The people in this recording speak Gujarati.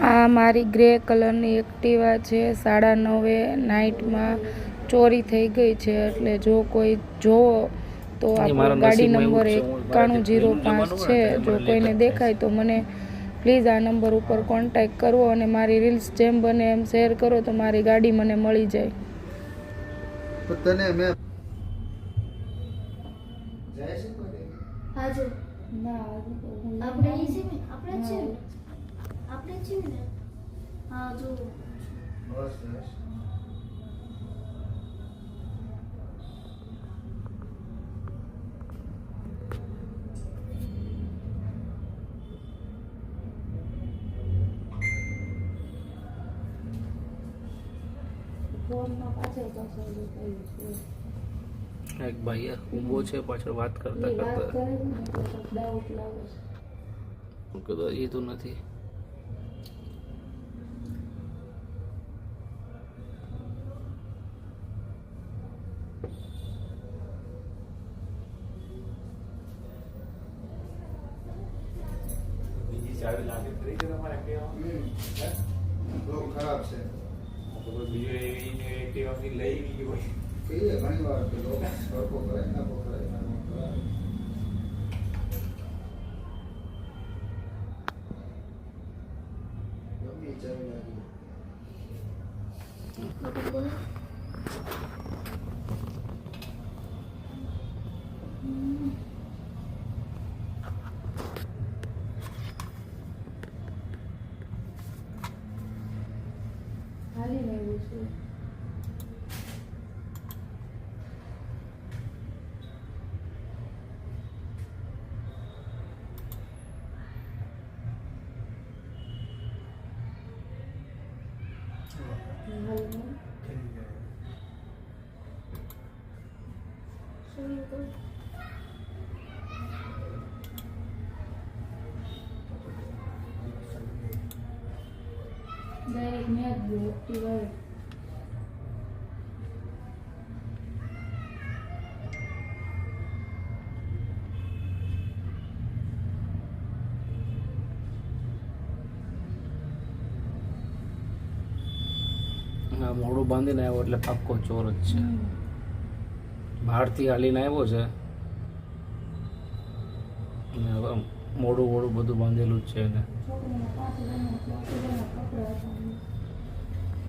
આ મારી ગ્રે કલરની એક્ટિવા છે. 9:30 નાઇટમાં ચોરી થઈ ગઈ છે. એટલે જો કોઈ જોવો તો આપણો ગાડી નંબર 9105 છે. જો કોઈને દેખાય તો મને પ્લીઝ આ નંબર ઉપર કોન્ટેક્ટ કરવો અને મારી રીલ્સ જેમ બને એમ શેર કરો તો મારી ગાડી મને મળી જાય. તને મેં હાજો ના આપણે ઈ છે ને આપણે છે ને હા જો બસ બસ ફોનમાં પાછળ દેખાયું છે. એક ભાઈ ઊભો છે પાછળ વાત કરતા વાત કરતા કરે ને એટલે ડાઉટ લાગે છે. કદાચ એ તો નથી. બીજી ચાવી લાગે કરી છે તમારે એક્ટિવા બહુ ખરાબ છે. તો બીજો એક્ટિવા ની લઈ ગઈ હોય કહીએ ઘણી વાર કે લોકો સરખો કરે ના પકડાય ના પકડાય. ગમે ચાવી લાગી હાલી રહ્યું છે. ડાયરેક્ટ મેં જ ગયો એક્ટિવા આ મોડું બાંધીને આવ્યો એટલે પાક્કો ચોર જ છે. બહારથી હાલીને આવ્યો છે અને હવે મોડું બધું બાંધેલું જ છે એને. છોકરીને 5 હજારના કપડા હતા.